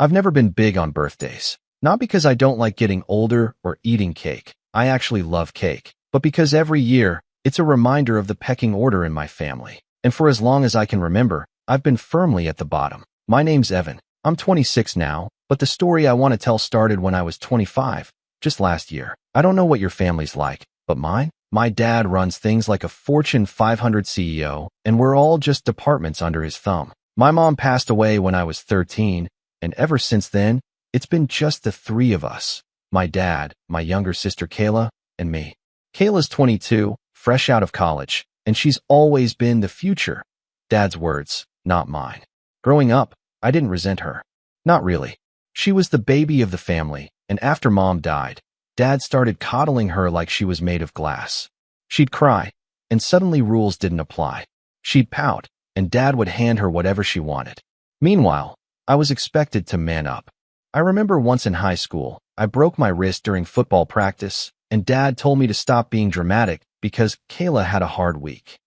I've never been big on birthdays. Not because I don't like getting older or eating cake. I actually love cake. But because every year, it's a reminder of the pecking order in my family. And for as long as I can remember, I've been firmly at the bottom. My name's Evan. I'm 26 now, but the story I want to tell started when I was 25, just last year. I don't know what your family's like, but mine? My dad runs things like a Fortune 500 CEO, and we're all just departments under his thumb. My mom passed away when I was 13, and ever since then, it's been just the three of us. My dad, my younger sister Kayla, and me. Kayla's 22, fresh out of college, and she's always been the future. Dad's words, not mine. Growing up, I didn't resent her. Not really. She was the baby of the family, and after Mom died, Dad started coddling her like she was made of glass. She'd cry, and suddenly rules didn't apply. She'd pout, and Dad would hand her whatever she wanted. Meanwhile, I was expected to man up. I remember once in high school, I broke my wrist during football practice, and Dad told me to stop being dramatic because Kayla had a hard week.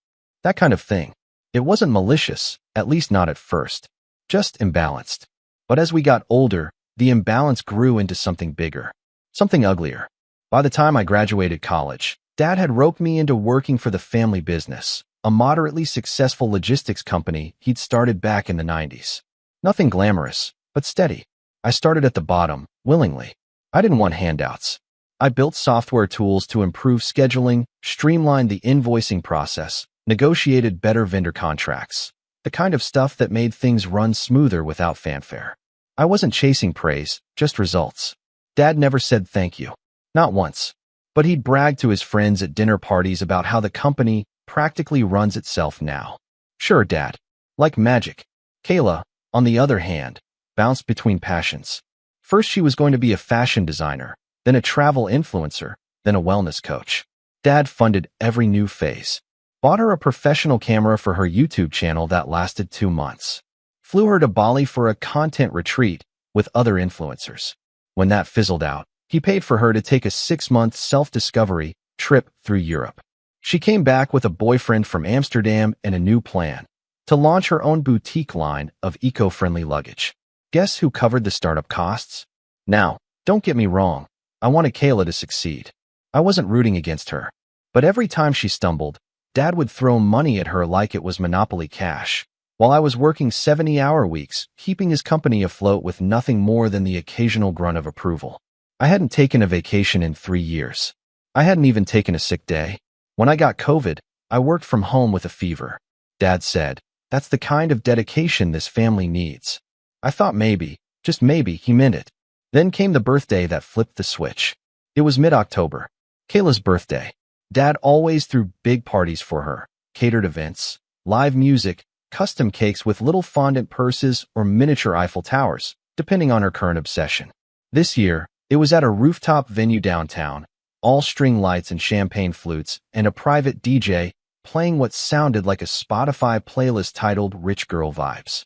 That kind of thing. It wasn't malicious, at least not at first. Just imbalanced. But as we got older, the imbalance grew into something bigger. Something uglier. By the time I graduated college, Dad had roped me into working for the family business, a moderately successful logistics company he'd started back in the 90s. Nothing glamorous, but steady. I started at the bottom, willingly. I didn't want handouts. I built software tools to improve scheduling, streamlined the invoicing process, negotiated better vendor contracts. The kind of stuff that made things run smoother without fanfare. I wasn't chasing praise, just results. Dad never said thank you. Not once. But he'd brag to his friends at dinner parties about how the company practically runs itself now. Sure, Dad. Like magic. Kayla, on the other hand, bounced between passions. First, she was going to be a fashion designer, then a travel influencer, then a wellness coach. Dad funded every new phase. Bought her a professional camera for her YouTube channel that lasted 2 months. Flew her to Bali for a content retreat with other influencers. When that fizzled out, he paid for her to take a 6-month self-discovery trip through Europe. She came back with a boyfriend from Amsterdam and a new plan to launch her own boutique line of eco-friendly luggage. Guess who covered the startup costs? Now, don't get me wrong. I wanted Kayla to succeed. I wasn't rooting against her. But every time she stumbled, Dad would throw money at her like it was Monopoly cash, while I was working 70-hour weeks, keeping his company afloat with nothing more than the occasional grunt of approval. I hadn't taken a vacation in 3 years. I hadn't even taken a sick day. When I got COVID, I worked from home with a fever. Dad said, "That's the kind of dedication this family needs." I thought maybe, just maybe, he meant it. Then came the birthday that flipped the switch. It was mid-October, Kayla's birthday. Dad always threw big parties for her, catered events, live music, custom cakes with little fondant purses or miniature Eiffel Towers, depending on her current obsession. This year, it was at a rooftop venue downtown, all string lights and champagne flutes, and a private DJ playing what sounded like a Spotify playlist titled Rich Girl Vibes.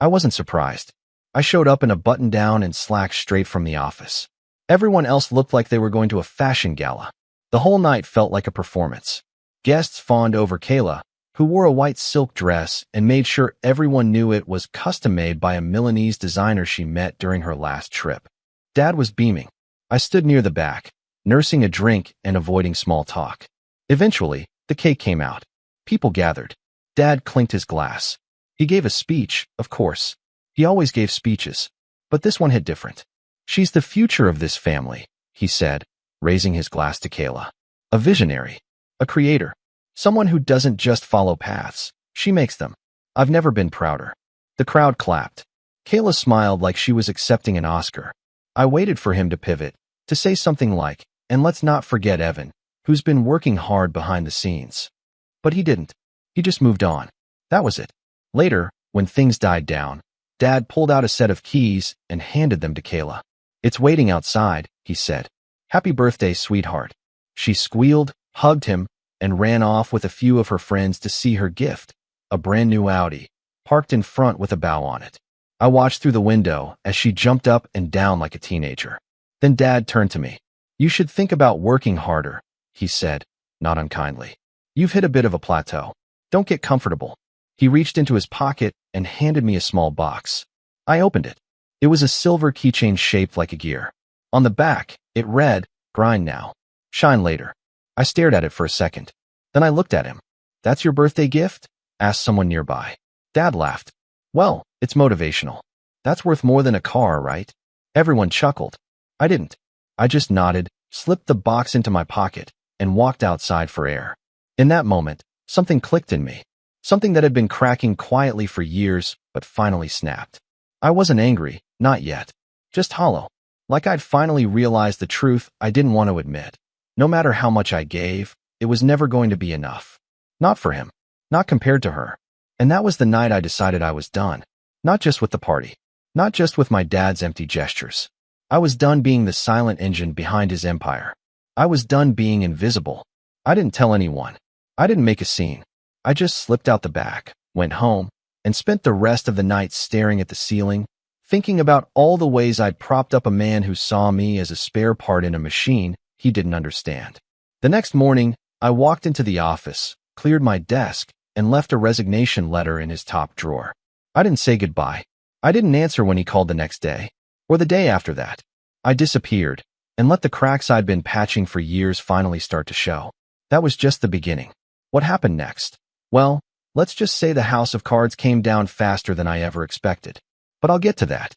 I wasn't surprised. I showed up in a button-down and slacks straight from the office. Everyone else looked like they were going to a fashion gala. The whole night felt like a performance. Guests fawned over Kayla, who wore a white silk dress and made sure everyone knew it was custom-made by a Milanese designer she met during her last trip. Dad was beaming. I stood near the back, nursing a drink and avoiding small talk. Eventually, the cake came out. People gathered. Dad clinked his glass. He gave a speech, of course. He always gave speeches. But this one hit different. "She's the future of this family," he said, raising his glass to Kayla. "A visionary. A creator. Someone who doesn't just follow paths. She makes them. I've never been prouder." The crowd clapped. Kayla smiled like she was accepting an Oscar. I waited for him to pivot, to say something like, "And let's not forget Evan, who's been working hard behind the scenes." But he didn't. He just moved on. That was it. Later, when things died down, Dad pulled out a set of keys and handed them to Kayla. "It's waiting outside," he said. "Happy birthday, sweetheart." She squealed, hugged him, and ran off with a few of her friends to see her gift, a brand new Audi, parked in front with a bow on it. I watched through the window as she jumped up and down like a teenager. Then Dad turned to me. "You should think about working harder," he said, not unkindly. "You've hit a bit of a plateau. Don't get comfortable." He reached into his pocket and handed me a small box. I opened it. It was a silver keychain shaped like a gear. On the back, it read, "Grind now. Shine later." I stared at it for a second. Then I looked at him. "That's your birthday gift?" asked someone nearby. Dad laughed. "Well, it's motivational. That's worth more than a car, right?" Everyone chuckled. I didn't. I just nodded, slipped the box into my pocket, and walked outside for air. In that moment, something clicked in me. Something that had been cracking quietly for years, but finally snapped. I wasn't angry, not yet. Just hollow. Like I'd finally realized the truth I didn't want to admit. No matter how much I gave, it was never going to be enough. Not for him. Not compared to her. And that was the night I decided I was done. Not just with the party. Not just with my dad's empty gestures. I was done being the silent engine behind his empire. I was done being invisible. I didn't tell anyone. I didn't make a scene. I just slipped out the back, went home, and spent the rest of the night staring at the ceiling, thinking about all the ways I'd propped up a man who saw me as a spare part in a machine he didn't understand. The next morning, I walked into the office, cleared my desk, and left a resignation letter in his top drawer. I didn't say goodbye. I didn't answer when he called the next day, or the day after that. I disappeared, and let the cracks I'd been patching for years finally start to show. That was just the beginning. What happened next? Well, let's just say the house of cards came down faster than I ever expected. But I'll get to that.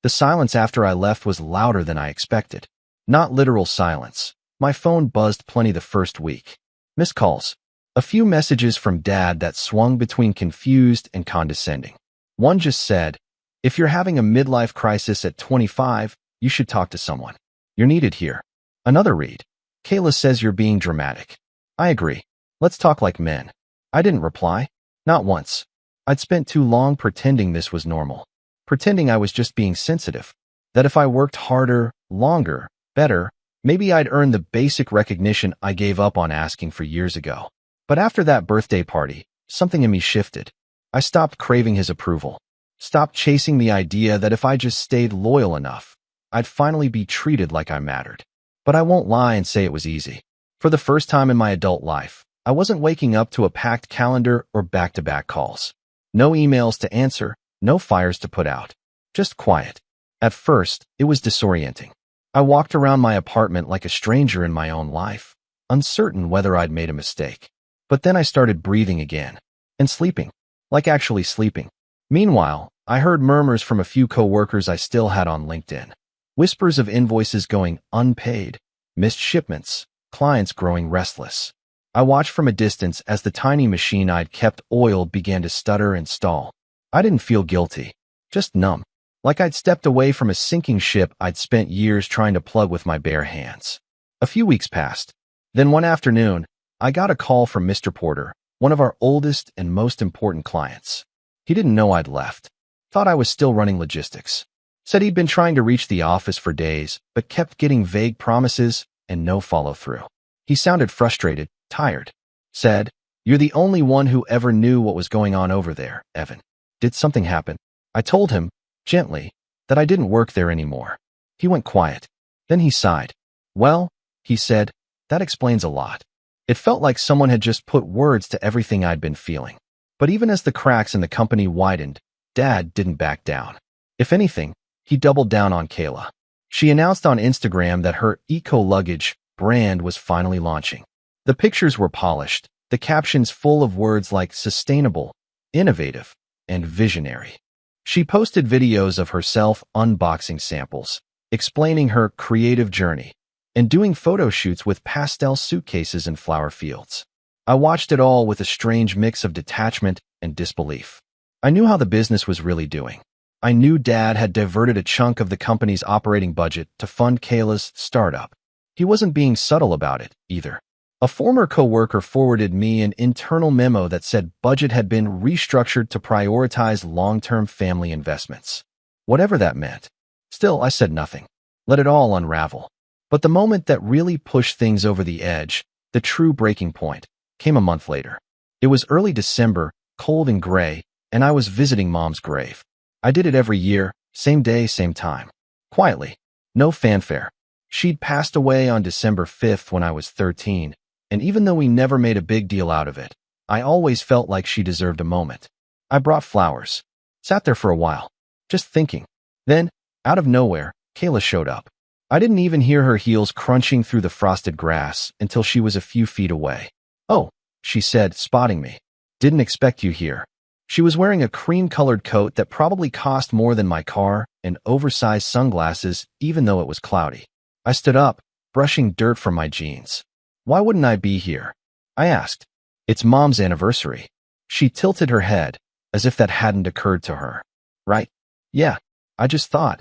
The silence after I left was louder than I expected. Not literal silence. My phone buzzed plenty the first week. Missed calls. A few messages from Dad that swung between confused and condescending. One just said, "If you're having a midlife crisis at 25, you should talk to someone. You're needed here." Another read, "Kayla says you're being dramatic." I agree. Let's talk like men. I didn't reply. Not once. I'd spent too long pretending this was normal. Pretending I was just being sensitive. That if I worked harder, longer, better, maybe I'd earn the basic recognition I gave up on asking for years ago. But after that birthday party, something in me shifted. I stopped craving his approval. Stopped chasing the idea that if I just stayed loyal enough, I'd finally be treated like I mattered. But I won't lie and say it was easy. For the first time in my adult life, I wasn't waking up to a packed calendar or back-to-back calls. No emails to answer, no fires to put out. Just quiet. At first, it was disorienting. I walked around my apartment like a stranger in my own life, uncertain whether I'd made a mistake. But then I started breathing again. And sleeping. Like actually sleeping. Meanwhile, I heard murmurs from a few coworkers I still had on LinkedIn. Whispers of invoices going unpaid, missed shipments, clients growing restless. I watched from a distance as the tiny machine I'd kept oiled began to stutter and stall. I didn't feel guilty, just numb, like I'd stepped away from a sinking ship I'd spent years trying to plug with my bare hands. A few weeks passed. Then one afternoon, I got a call from Mr. Porter, one of our oldest and most important clients. He didn't know I'd left. Thought I was still running logistics. Said he'd been trying to reach the office for days, but kept getting vague promises and no follow-through. He sounded frustrated, tired. Said, "You're the only one who ever knew what was going on over there, Evan. Did something happen?" I told him, gently, that I didn't work there anymore. He went quiet. Then he sighed. "Well," he said, "that explains a lot." It felt like someone had just put words to everything I'd been feeling. But even as the cracks in the company widened, Dad didn't back down. If anything, he doubled down on Kayla. She announced on Instagram that her eco-luggage brand was finally launching. The pictures were polished, the captions full of words like sustainable, innovative, and visionary. She posted videos of herself unboxing samples, explaining her creative journey, and doing photo shoots with pastel suitcases and flower fields. I watched it all with a strange mix of detachment and disbelief. I knew how the business was really doing. I knew Dad had diverted a chunk of the company's operating budget to fund Kayla's startup. He wasn't being subtle about it, either. A former coworker forwarded me an internal memo that said budget had been restructured to prioritize long-term family investments. Whatever that meant. Still, I said nothing. Let it all unravel. But the moment that really pushed things over the edge, the true breaking point, came a month later. It was early December, cold and gray, and I was visiting Mom's grave. I did it every year, same day, same time. Quietly. No fanfare. She'd passed away on December 5th when I was 13. And even though we never made a big deal out of it, I always felt like she deserved a moment. I brought flowers. Sat there for a while, just thinking. Then, Out of nowhere, Kayla showed up. I didn't even hear her heels crunching through the frosted grass until she was a few feet away. "Oh," she said, spotting me. "Didn't expect you here." She was wearing a cream-colored coat that probably cost more than my car and oversized sunglasses even though it was cloudy. I stood up, brushing dirt from my jeans. "Why wouldn't I be here?" I asked. "It's Mom's anniversary." She tilted her head, as if that hadn't occurred to her. "Right? Yeah, I just thought.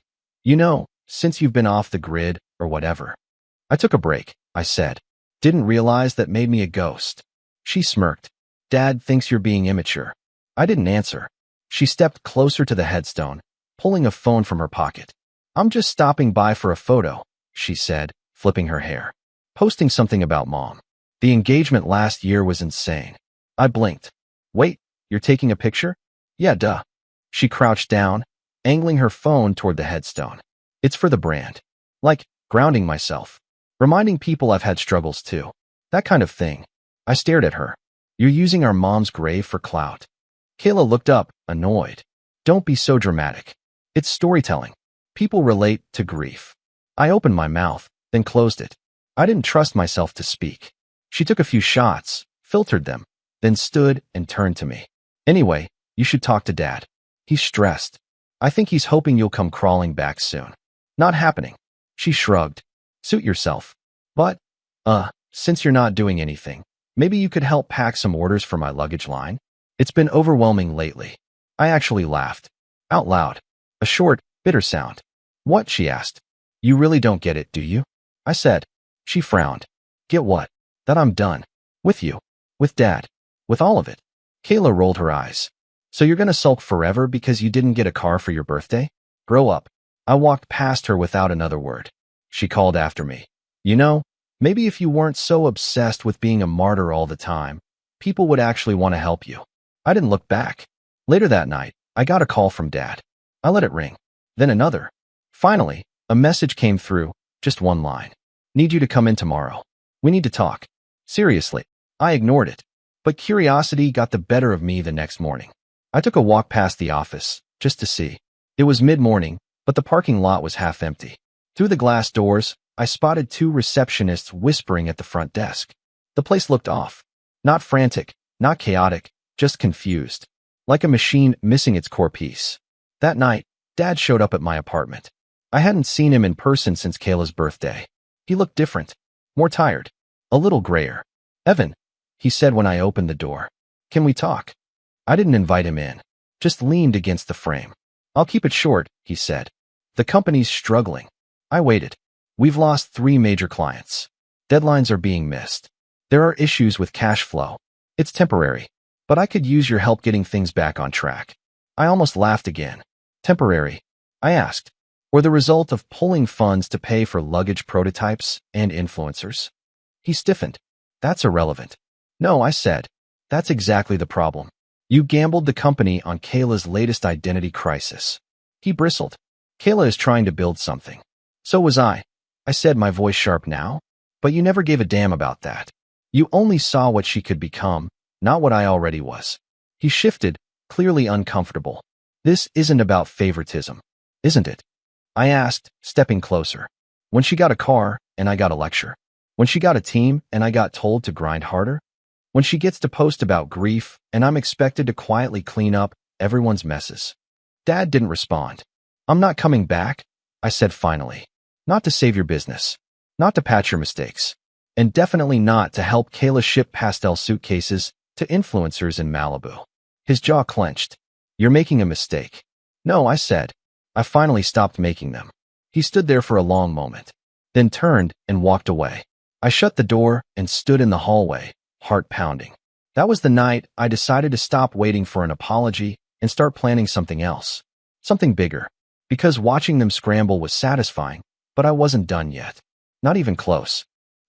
Since you've been off the grid or whatever." "I took a break," I said. "Didn't realize that made me a ghost." She smirked. "Dad thinks you're being immature." I didn't answer. She stepped closer to the headstone, pulling a phone from her pocket. "I'm just stopping by for a photo," she said, flipping her hair. "Posting something about Mom. The engagement last year was insane." I blinked. "Wait, you're taking a picture?" "Yeah, duh." She crouched down, angling her phone toward the headstone. "It's for the brand. Like, grounding myself. Reminding people I've had struggles too. That kind of thing." I stared at her. "You're using our mom's grave for clout." Kayla looked up, annoyed. "Don't be so dramatic. It's storytelling. People relate to grief." I opened my mouth, then closed it. I didn't trust myself to speak. She took a few shots, filtered them, then stood and turned to me. "Anyway, you should talk to Dad. He's stressed. I think he's hoping you'll come crawling back soon." "Not happening." She shrugged. "Suit yourself. But, since you're not doing anything, maybe you could help pack some orders for my luggage line? It's been overwhelming lately." I actually laughed. Out loud. A short, bitter sound. "What?" she asked. "You really don't get it, do you?" I said. She frowned. "Get what?" "That I'm done. With you. With Dad. With all of it." Kayla rolled her eyes. "So you're gonna sulk forever because you didn't get a car for your birthday? Grow up." I walked past her without another word. She called after me. Maybe if you weren't so obsessed with being a martyr all the time, people would actually want to help you." I didn't look back. Later that night, I got a call from Dad. I let it ring. Then another. Finally, a message came through, just one line. "Need you to come in tomorrow. We need to talk." Seriously, I ignored it. But curiosity got the better of me the next morning. I took a walk past the office, just to see. It was mid-morning, but the parking lot was half empty. Through the glass doors, I spotted two receptionists whispering at the front desk. The place looked off. Not frantic, not chaotic, just confused. Like a machine missing its core piece. That night, Dad showed up at my apartment. I hadn't seen him in person since Kayla's birthday. He looked different. More tired. A little grayer. "Evan," he said when I opened the door. "Can we talk?" I didn't invite him in. Just leaned against the frame. "I'll keep it short," he said. "The company's struggling." I waited. "We've lost 3 major clients. Deadlines are being missed. There are issues with cash flow. It's temporary, but I could use your help getting things back on track." I almost laughed again. "Temporary?" I asked. "Or the result of pulling funds to pay for luggage prototypes and influencers?" He stiffened. "That's irrelevant." "No," I said. "That's exactly the problem. You gambled the company on Kayla's latest identity crisis." He bristled. "Kayla is trying to build something. So was I said, my voice sharp now. "But you never gave a damn about that. You only saw what she could become, not what I already was." He shifted, clearly uncomfortable. "This isn't about favoritism, isn't it?" I asked, stepping closer. "When she got a car, and I got a lecture. When she got a team, and I got told to grind harder. When she gets to post about grief, and I'm expected to quietly clean up everyone's messes." Dad didn't respond. "I'm not coming back," I said finally. "Not to save your business. Not to patch your mistakes. And definitely not to help Kayla ship pastel suitcases to influencers in Malibu." His jaw clenched. "You're making a mistake." "No," I said. "I finally stopped making them." He stood there for a long moment, then turned and walked away. I shut the door and stood in the hallway, heart pounding. That was the night I decided to stop waiting for an apology and start planning something else. Something bigger. Because watching them scramble was satisfying, but I wasn't done yet. Not even close.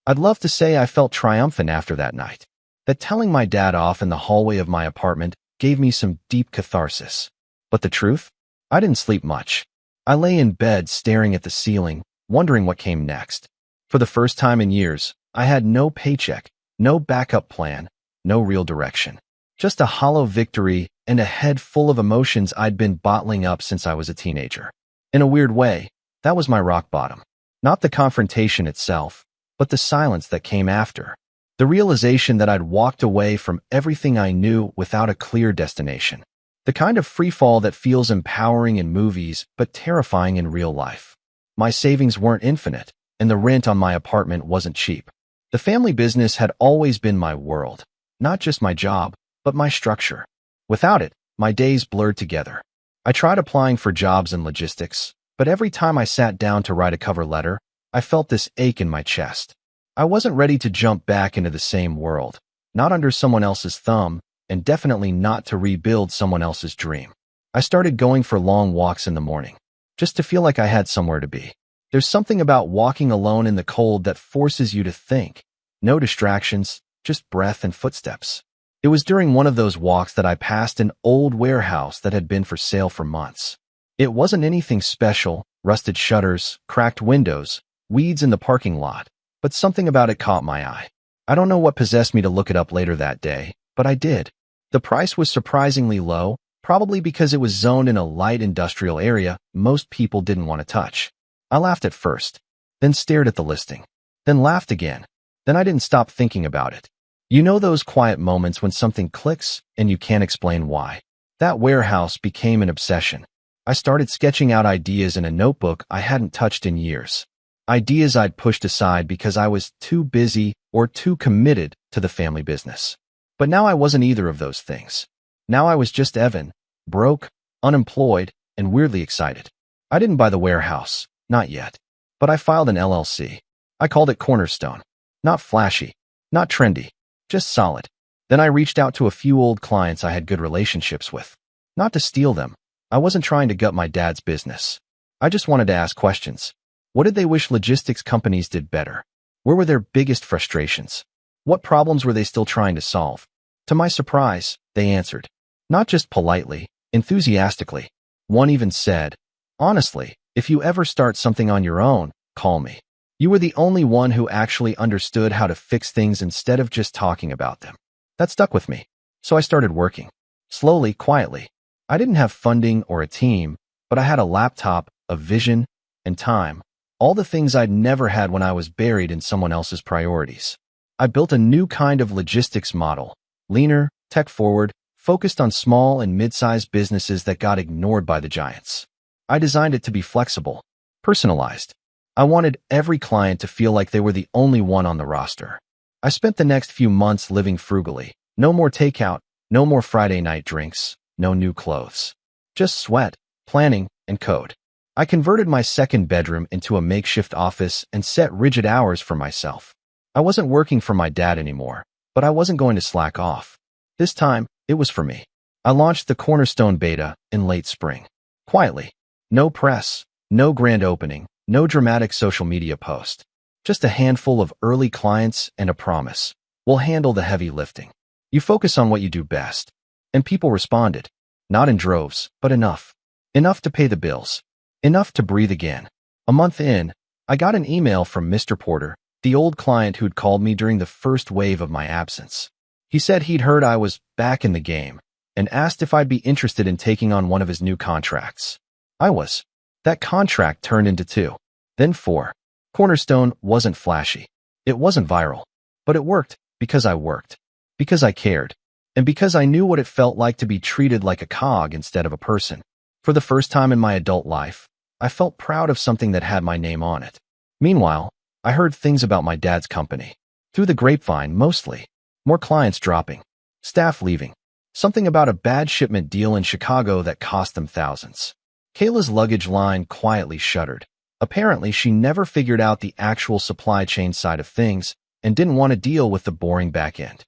I'd love to say I felt triumphant after that night. That telling my dad off in the hallway of my apartment gave me some deep catharsis. But the truth? I didn't sleep much. I lay in bed staring at the ceiling, wondering what came next. For the first time in years, I had no paycheck, no backup plan, no real direction. Just a hollow victory and a head full of emotions I'd been bottling up since I was a teenager. In a weird way, that was my rock bottom. Not the confrontation itself, but the silence that came after. The realization that I'd walked away from everything I knew without a clear destination. The kind of freefall that feels empowering in movies but terrifying in real life. My savings weren't infinite, and the rent on my apartment wasn't cheap. The family business had always been my world, not just my job, but my structure. Without it, my days blurred together. I tried applying for jobs in logistics, but every time I sat down to write a cover letter, I felt this ache in my chest. I wasn't ready to jump back into the same world, not under someone else's thumb, and definitely not to rebuild someone else's dream. I started going for long walks in the morning, just to feel like I had somewhere to be. There's something about walking alone in the cold that forces you to think. No distractions, just breath and footsteps. It was during one of those walks that I passed an old warehouse that had been for sale for months. It wasn't anything special, rusted shutters, cracked windows, weeds in the parking lot, but something about it caught my eye. I don't know what possessed me to look it up later that day, but I did. The price was surprisingly low, probably because it was zoned in a light industrial area most people didn't want to touch. I laughed at first, then stared at the listing, then laughed again. Then I didn't stop thinking about it. You know those quiet moments when something clicks and you can't explain why. That warehouse became an obsession. I started sketching out ideas in a notebook I hadn't touched in years. Ideas I'd pushed aside because I was too busy or too committed to the family business. But now I wasn't either of those things. Now I was just Evan, broke, unemployed, and weirdly excited. I didn't buy the warehouse, not yet. But I filed an LLC. I called it Cornerstone. Not flashy, not trendy, just solid. Then I reached out to a few old clients I had good relationships with. Not to steal them. I wasn't trying to gut my dad's business. I just wanted to ask questions. What did they wish logistics companies did better? Where were their biggest frustrations? What problems were they still trying to solve? To my surprise, they answered. Not just politely, enthusiastically. One even said, "Honestly, if you ever start something on your own, call me." You were the only one who actually understood how to fix things instead of just talking about them. That stuck with me. So I started working. Slowly, quietly. I didn't have funding or a team, but I had a laptop, a vision, and time. All the things I'd never had when I was buried in someone else's priorities. I built a new kind of logistics model. Leaner, tech-forward, focused on small and mid-sized businesses that got ignored by the giants. I designed it to be flexible, personalized. I wanted every client to feel like they were the only one on the roster. I spent the next few months living frugally. No more takeout, no more Friday night drinks, no new clothes. Just sweat, planning, and code. I converted my second bedroom into a makeshift office and set rigid hours for myself. I wasn't working for my dad anymore, but I wasn't going to slack off. This time, it was for me. I launched the Cornerstone beta in late spring. Quietly. No press, no grand opening, no dramatic social media post. Just a handful of early clients and a promise. We'll handle the heavy lifting. You focus on what you do best. And people responded. Not in droves, but enough. Enough to pay the bills. Enough to breathe again. A month in, I got an email from Mr. Porter, the old client who'd called me during the first wave of my absence. He said he'd heard I was back in the game and asked if I'd be interested in taking on one of his new contracts. I was. That contract turned into 2, then 4. Cornerstone wasn't flashy. It wasn't viral. But it worked because I worked. Because I cared. And because I knew what it felt like to be treated like a cog instead of a person. For the first time in my adult life, I felt proud of something that had my name on it. Meanwhile, I heard things about my dad's company. Through the grapevine, mostly. More clients dropping. Staff leaving. Something about a bad shipment deal in Chicago that cost them thousands. Kayla's luggage line quietly shuttered. Apparently, she never figured out the actual supply chain side of things and didn't want to deal with the boring back end.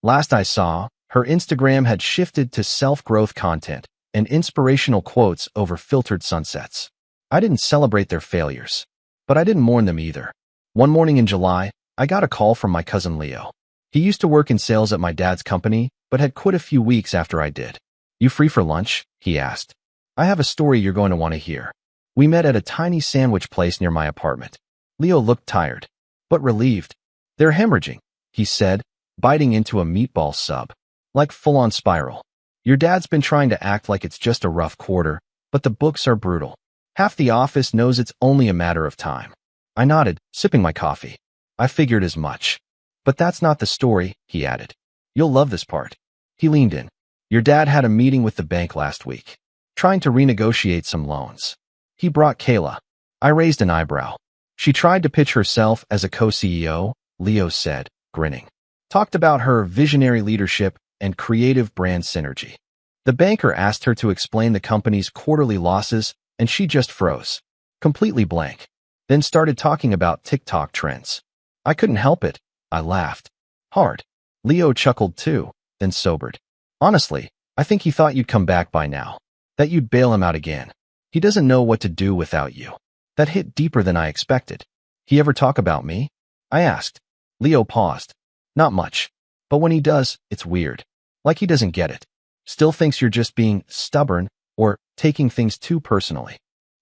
Last I saw, her Instagram had shifted to self-growth content and inspirational quotes over filtered sunsets. I didn't celebrate their failures, but I didn't mourn them either. One morning in July, I got a call from my cousin Leo. He used to work in sales at my dad's company, but had quit a few weeks after I did. "You free for lunch?" he asked. "I have a story you're going to want to hear." We met at a tiny sandwich place near my apartment. Leo looked tired, but relieved. "They're hemorrhaging," he said, biting into a meatball sub. "Like full-on spiral. Your dad's been trying to act like it's just a rough quarter, but the books are brutal. Half the office knows it's only a matter of time. I nodded, sipping my coffee. I figured as much. But that's not the story, he added. You'll love this part. He leaned in. Your dad had a meeting with the bank last week, trying to renegotiate some loans. He brought Kayla. I raised an eyebrow. She tried to pitch herself as a co-CEO, Leo said, grinning. Talked about her visionary leadership and creative brand synergy. The banker asked her to explain the company's quarterly losses, and she just froze, completely blank, then started talking about TikTok trends. I couldn't help it. I laughed. Hard. Leo chuckled too, then sobered. Honestly, I think he thought you'd come back by now, that you'd bail him out again. He doesn't know what to do without you. That hit deeper than I expected. He ever talk about me? I asked. Leo paused. Not much. But when he does, it's weird. Like he doesn't get it. Still thinks you're just being stubborn or taking things too personally.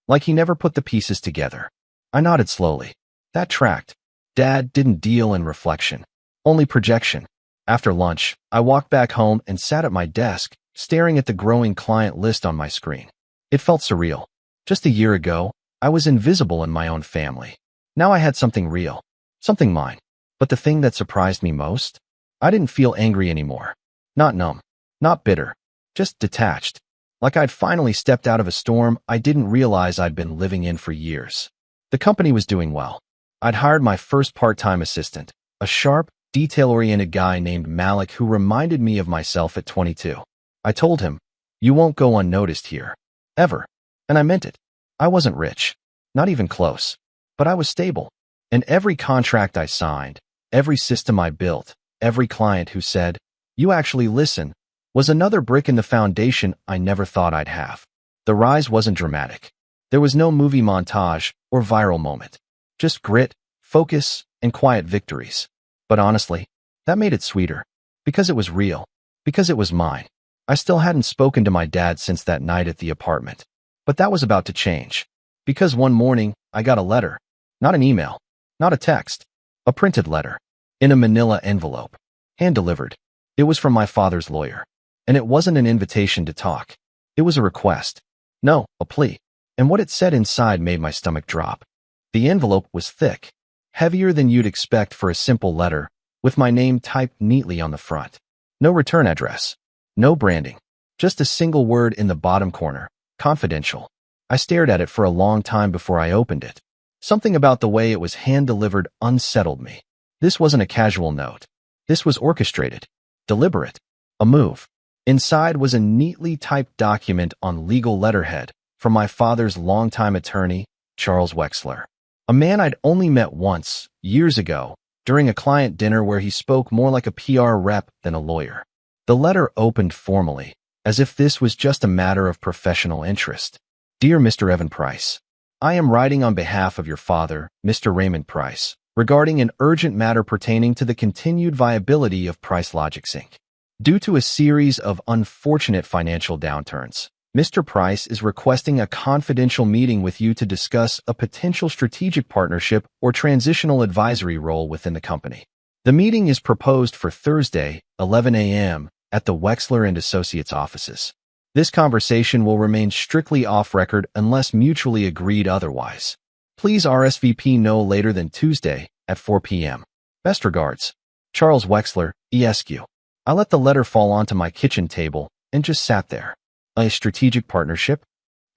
Like he never put the pieces together. I nodded slowly. That tracked. Dad didn't deal in reflection. Only projection. After lunch, I walked back home and sat at my desk, staring at the growing client list on my screen. It felt surreal. Just a year ago, I was invisible in my own family. Now I had something real. Something mine. But the thing that surprised me most? I didn't feel angry anymore. Not numb. Not bitter. Just detached. Like I'd finally stepped out of a storm I didn't realize I'd been living in for years. The company was doing well. I'd hired my first part-time assistant, a sharp, detail-oriented guy named Malik who reminded me of myself at 22. I told him, you won't go unnoticed here. Ever. And I meant it. I wasn't rich. Not even close. But I was stable. And every contract I signed, every system I built, every client who said, you actually listen, was another brick in the foundation I never thought I'd have. The rise wasn't dramatic. There was no movie montage or viral moment. Just grit, focus, and quiet victories. But honestly, that made it sweeter. Because it was real. Because it was mine. I still hadn't spoken to my dad since that night at the apartment. But that was about to change. Because one morning, I got a letter. Not an email. Not a text. A printed letter. In a manila envelope. Hand-delivered. It was from my father's lawyer. And it wasn't an invitation to talk. It was a request. No, a plea. And what it said inside made my stomach drop. The envelope was thick. Heavier than you'd expect for a simple letter, with my name typed neatly on the front. No return address. No branding. Just a single word in the bottom corner. Confidential. I stared at it for a long time before I opened it. Something about the way it was hand-delivered unsettled me. This wasn't a casual note. This was orchestrated. Deliberate. A move. Inside was a neatly typed document on legal letterhead from my father's longtime attorney, Charles Wexler. A man I'd only met once, years ago, during a client dinner where he spoke more like a PR rep than a lawyer. The letter opened formally, as if this was just a matter of professional interest. Dear Mr. Evan Price, I am writing on behalf of your father, Mr. Raymond Price, regarding an urgent matter pertaining to the continued viability of Price Logics Inc. Due to a series of unfortunate financial downturns, Mr. Price is requesting a confidential meeting with you to discuss a potential strategic partnership or transitional advisory role within the company. The meeting is proposed for Thursday, 11 a.m., at the Wexler & Associates offices. This conversation will remain strictly off-record unless mutually agreed otherwise. Please RSVP no later than Tuesday at 4 p.m. Best regards, Charles Wexler, ESQ. I let the letter fall onto my kitchen table and just sat there. A strategic partnership?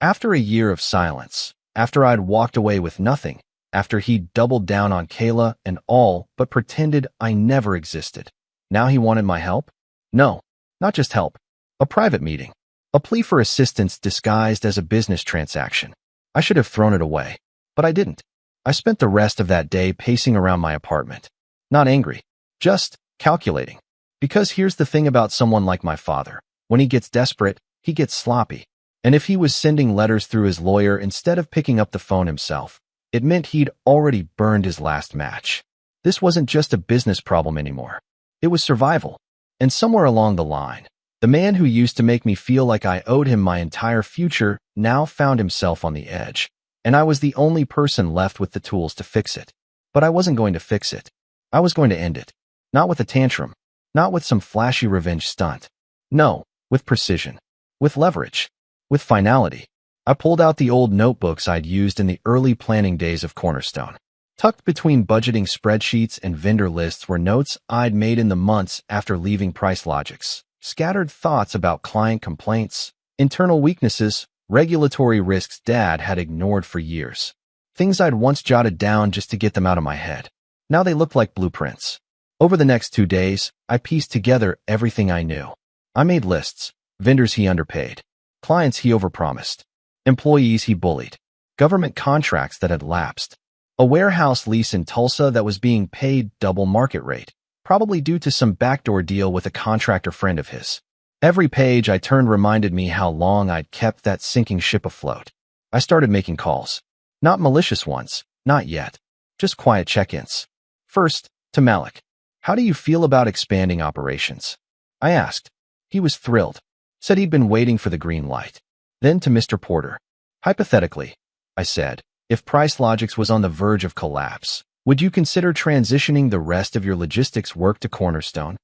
After a year of silence, after I'd walked away with nothing, after he'd doubled down on Kayla and all but pretended I never existed, now he wanted my help? No, not just help. A private meeting. A plea for assistance disguised as a business transaction. I should have thrown it away, but I didn't. I spent the rest of that day pacing around my apartment. Not angry, just calculating. Because here's the thing about someone like my father. When he gets desperate, he gets sloppy. And if he was sending letters through his lawyer instead of picking up the phone himself, it meant he'd already burned his last match. This wasn't just a business problem anymore. It was survival. And somewhere along the line, the man who used to make me feel like I owed him my entire future now found himself on the edge. And I was the only person left with the tools to fix it. But I wasn't going to fix it. I was going to end it. Not with a tantrum. Not with some flashy revenge stunt. No, with precision. With leverage. With finality. I pulled out the old notebooks I'd used in the early planning days of Cornerstone. Tucked between budgeting spreadsheets and vendor lists were notes I'd made in the months after leaving PriceLogix, scattered thoughts about client complaints, internal weaknesses, regulatory risks Dad had ignored for years. Things I'd once jotted down just to get them out of my head. Now they looked like blueprints. Over the next 2 days, I pieced together everything I knew. I made lists: vendors he underpaid, clients he overpromised, employees he bullied, government contracts that had lapsed, a warehouse lease in Tulsa that was being paid double market rate, probably due to some backdoor deal with a contractor friend of his. Every page I turned reminded me how long I'd kept that sinking ship afloat. I started making calls. Not malicious ones, not yet. Just quiet check-ins. First, to Malik. "How do you feel about expanding operations?" I asked. He was thrilled. Said he'd been waiting for the green light. Then to Mr. Porter. "Hypothetically," I said, "if PriceLogix was on the verge of collapse, would you consider transitioning the rest of your logistics work to Cornerstone?"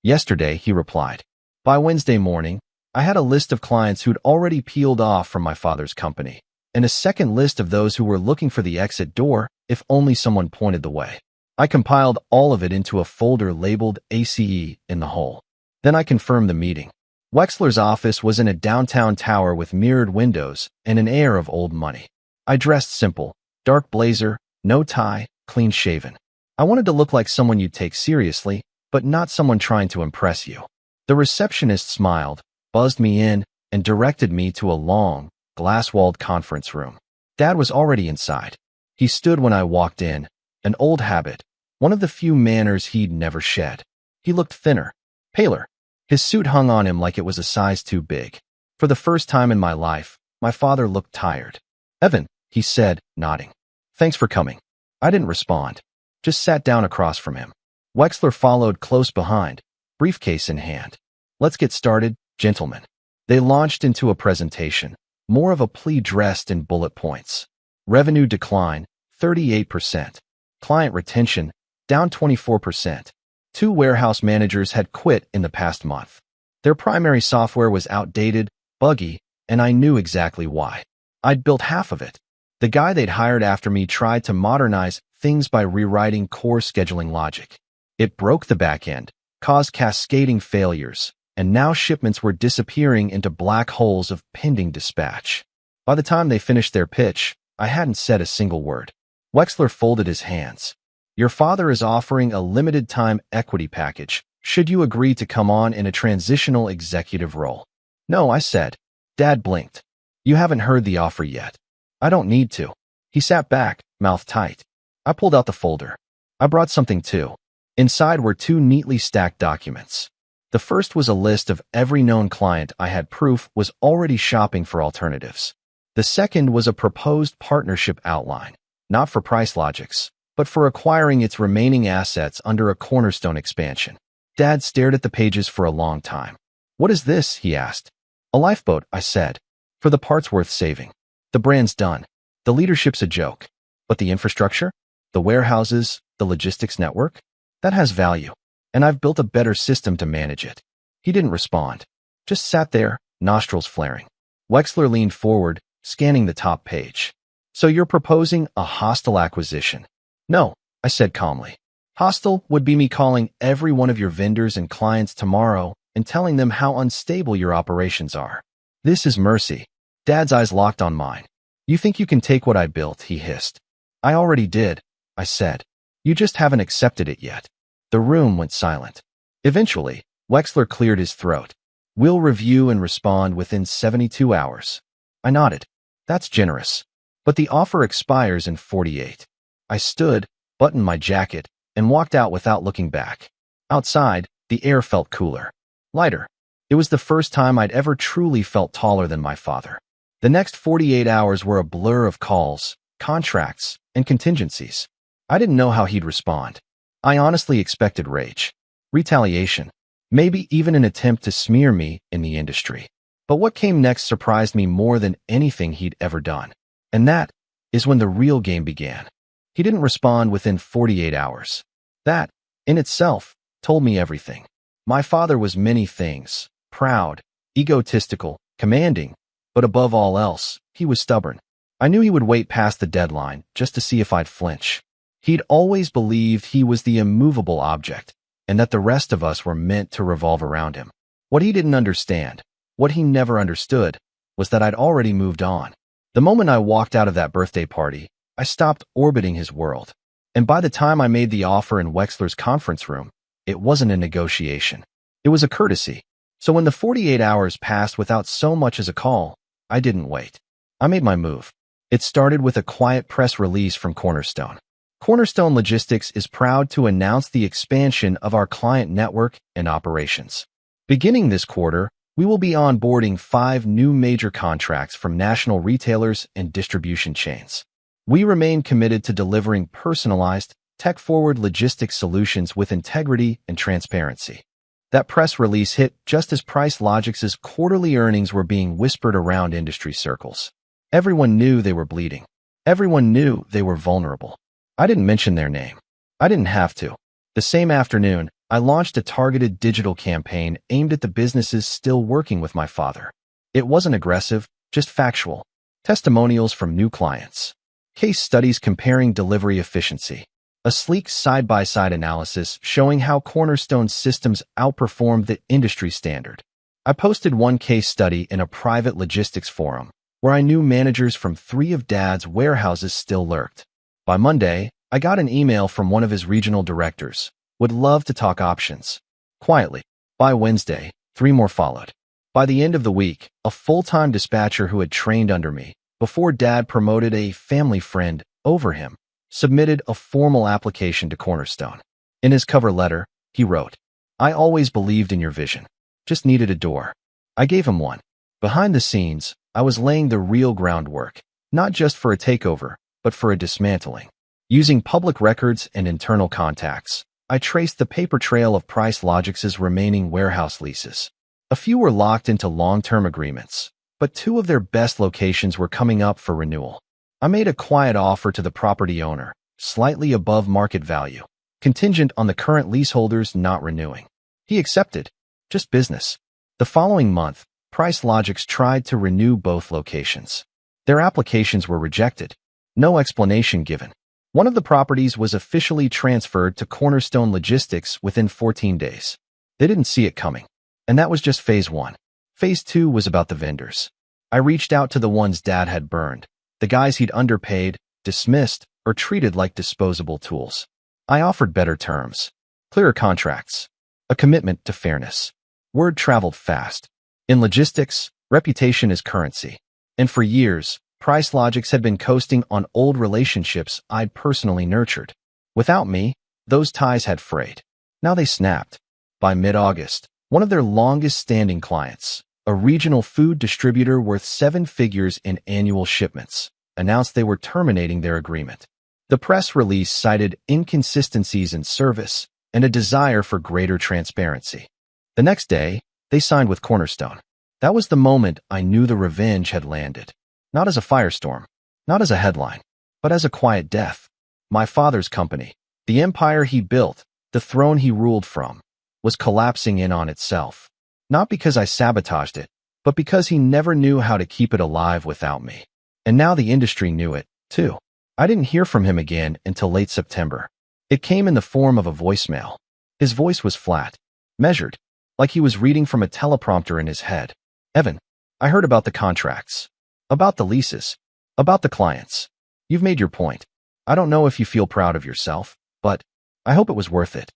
"Yesterday," he replied. By Wednesday morning, I had a list of clients who'd already peeled off from my father's company, and a second list of those who were looking for the exit door if only someone pointed the way. I compiled all of it into a folder labeled ACE in the hole. Then I confirmed the meeting. Wexler's office was in a downtown tower with mirrored windows and an air of old money. I dressed simple: dark blazer, no tie, clean shaven. I wanted to look like someone you'd take seriously, but not someone trying to impress you. The receptionist smiled, buzzed me in, and directed me to a long, glass-walled conference room. Dad was already inside. He stood when I walked in, an old habit, one of the few manners he'd never shed. He looked thinner, paler. His suit hung on him like it was a size too big. For the first time in my life, my father looked tired. "Evan," he said, nodding. "Thanks for coming." I didn't respond, just sat down across from him. Wexler followed close behind, briefcase in hand. "Let's get started, gentlemen." They launched into a presentation, more of a plea dressed in bullet points. Revenue decline, 38%. Client retention, down 24%. 2 warehouse managers had quit in the past month. Their primary software was outdated, buggy, and I knew exactly why. I'd built half of it. The guy they'd hired after me tried to modernize things by rewriting core scheduling logic. It broke the back end, caused cascading failures, and now shipments were disappearing into black holes of pending dispatch. By the time they finished their pitch, I hadn't said a single word. Wexler folded his hands. "Your father is offering a limited-time equity package, should you agree to come on in a transitional executive role." "No," I said. Dad blinked. "You haven't heard the offer yet." "I don't need to." He sat back, mouth tight. I pulled out the folder. I brought something too. Inside were 2 neatly stacked documents. The first was a list of every known client I had proof was already shopping for alternatives. The second was a proposed partnership outline, not for PriceLogix, but for acquiring its remaining assets under a Cornerstone expansion. Dad stared at the pages for a long time. "What is this?" he asked. "A lifeboat," I said. "For the parts worth saving. The brand's done. The leadership's a joke. But the infrastructure? The warehouses, the logistics network? That has value. And I've built a better system to manage it." He didn't respond. Just sat there, nostrils flaring. Wexler leaned forward, scanning the top page. "So you're proposing a hostile acquisition?" "No," I said calmly. "Hostile would be me calling every one of your vendors and clients tomorrow and telling them how unstable your operations are. This is mercy." Dad's eyes locked on mine. "You think you can take what I built?" he hissed. "I already did," I said. "You just haven't accepted it yet." The room went silent. Eventually, Wexler cleared his throat. "We'll review and respond within 72 hours. I nodded. "That's generous. But the offer expires in 48. I stood, buttoned my jacket, and walked out without looking back. Outside, the air felt cooler, lighter. It was the first time I'd ever truly felt taller than my father. The next 48 hours were a blur of calls, contracts, and contingencies. I didn't know how he'd respond. I honestly expected rage, retaliation, maybe even an attempt to smear me in the industry. But what came next surprised me more than anything he'd ever done. And that is when the real game began. He didn't respond within 48 hours. That, in itself, told me everything. My father was many things: proud, egotistical, commanding, But above all else, he was stubborn. I knew he would wait past the deadline just to see if I'd flinch. He'd always believed he was the immovable object, and that the rest of us were meant to revolve around him. What he didn't understand, what he never understood, was that I'd already moved on. The moment I walked out of that birthday party, I stopped orbiting his world. And by the time I made the offer in Wexler's conference room, it wasn't a negotiation. It was a courtesy. So when the 48 hours passed without so much as a call, I didn't wait. I made my move. It started with a quiet press release from Cornerstone. Cornerstone Logistics is proud to announce the expansion of our client network and operations. Beginning this quarter, we will be onboarding 5 new major contracts from national retailers and distribution chains. We remain committed to delivering personalized, tech-forward logistics solutions with integrity and transparency. That press release hit just as PriceLogix's quarterly earnings were being whispered around industry circles. Everyone knew they were bleeding. Everyone knew they were vulnerable. I didn't mention their name. I didn't have to. The same afternoon, I launched a targeted digital campaign aimed at the businesses still working with my father. It wasn't aggressive, just factual. Testimonials from new clients. Case studies comparing delivery efficiency. A sleek side-by-side analysis showing how Cornerstone's systems outperformed the industry standard. I posted one case study in a private logistics forum, where I knew managers from 3 of Dad's warehouses still lurked. By Monday, I got an email from one of his regional directors. Would love to talk options. Quietly. By Wednesday, 3 more followed. By the end of the week, a full-time dispatcher who had trained under me, before Dad promoted a family friend over him, submitted a formal application to Cornerstone. In his cover letter, he wrote, "I always believed in your vision. Just needed a door." I gave him one. Behind the scenes, I was laying the real groundwork, not just for a takeover, but for a dismantling. Using public records and internal contacts, I traced the paper trail of PriceLogix's remaining warehouse leases. A few were locked into long-term agreements, but 2 of their best locations were coming up for renewal. I made a quiet offer to the property owner, slightly above market value, contingent on the current leaseholders not renewing. He accepted. Just business. The following month, PriceLogix tried to renew both locations. Their applications were rejected. No explanation given. One of the properties was officially transferred to Cornerstone Logistics within 14 days. They didn't see it coming. And that was just phase 1. Phase 2 was about the vendors. I reached out to the ones Dad had burned, the guys he'd underpaid, dismissed, or treated like disposable tools. I offered better terms, clearer contracts, a commitment to fairness. Word traveled fast. In logistics, reputation is currency. And for years, PriceLogix had been coasting on old relationships I'd personally nurtured. Without me, those ties had frayed. Now they snapped. By mid-August, one of their longest-standing clients, a regional food distributor worth 7 figures in annual shipments, announced they were terminating their agreement. The press release cited inconsistencies in service and a desire for greater transparency. The next day, they signed with Cornerstone. That was the moment I knew the revenge had landed. Not as a firestorm, not as a headline, but as a quiet death. My father's company, the empire he built, the throne he ruled from, was collapsing in on itself. Not because I sabotaged it, but because he never knew how to keep it alive without me. And now the industry knew it, too. I didn't hear from him again until late September. It came in the form of a voicemail. His voice was flat, measured, like he was reading from a teleprompter in his head. "Evan, I heard about the contracts, about the leases, about the clients. You've made your point. I don't know if you feel proud of yourself, but I hope it was worth it."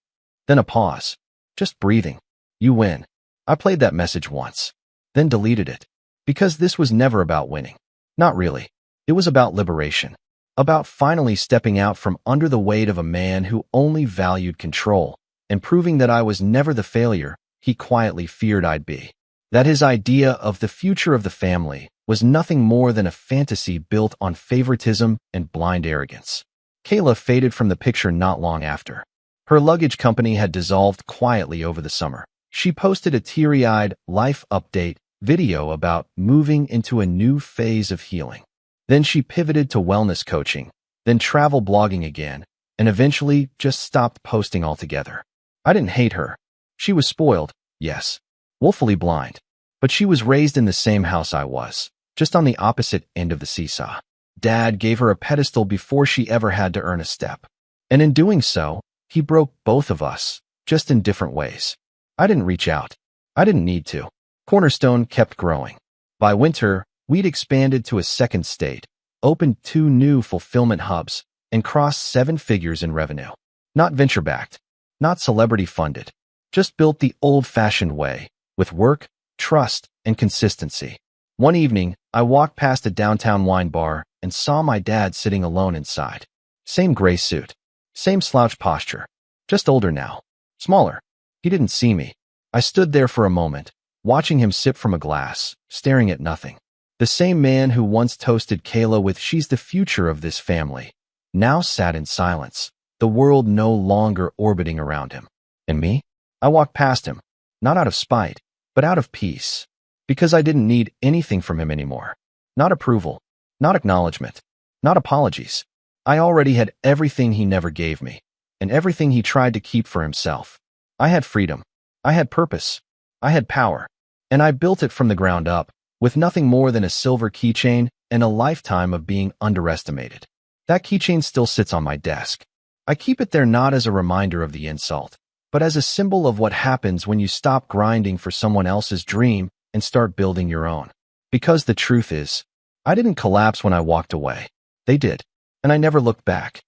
Then a pause. Just breathing. "You win." I played that message once, then deleted it. Because this was never about winning. Not really. It was about liberation. About finally stepping out from under the weight of a man who only valued control, and proving that I was never the failure he quietly feared I'd be. That his idea of the future of the family was nothing more than a fantasy built on favoritism and blind arrogance. Kayla faded from the picture not long after. Her luggage company had dissolved quietly over the summer. She posted a teary-eyed life update video about moving into a new phase of healing. Then she pivoted to wellness coaching, then travel blogging again, and eventually just stopped posting altogether. I didn't hate her. She was spoiled, yes, woefully blind. But she was raised in the same house I was. just on the opposite end of the seesaw. Dad gave her a pedestal before she ever had to earn a step. And in doing so, he broke both of us, just in different ways. I didn't reach out. I didn't need to. Cornerstone kept growing. By winter, we'd expanded to a second state, opened 2 new fulfillment hubs, and crossed 7 figures in revenue. Not venture-backed, not celebrity-funded, just built the old-fashioned way, with work, trust, and consistency. One evening, I walked past a downtown wine bar and saw my dad sitting alone inside. Same gray suit, same slouch posture, just older now, smaller. He didn't see me. I stood there for a moment, watching him sip from a glass, staring at nothing. The same man who once toasted Kayla with "she's the future of this family" now sat in silence, the world no longer orbiting around him. And me? I walked past him, not out of spite, but out of peace, because I didn't need anything from him anymore. Not approval, not acknowledgement, not apologies. I already had everything he never gave me, and everything he tried to keep for himself. I had freedom. I had purpose. I had power. And I built it from the ground up, with nothing more than a silver keychain and a lifetime of being underestimated. That keychain still sits on my desk. I keep it there not as a reminder of the insult, but as a symbol of what happens when you stop grinding for someone else's dream and start building your own. Because the truth is, I didn't collapse when I walked away. They did. And I never looked back.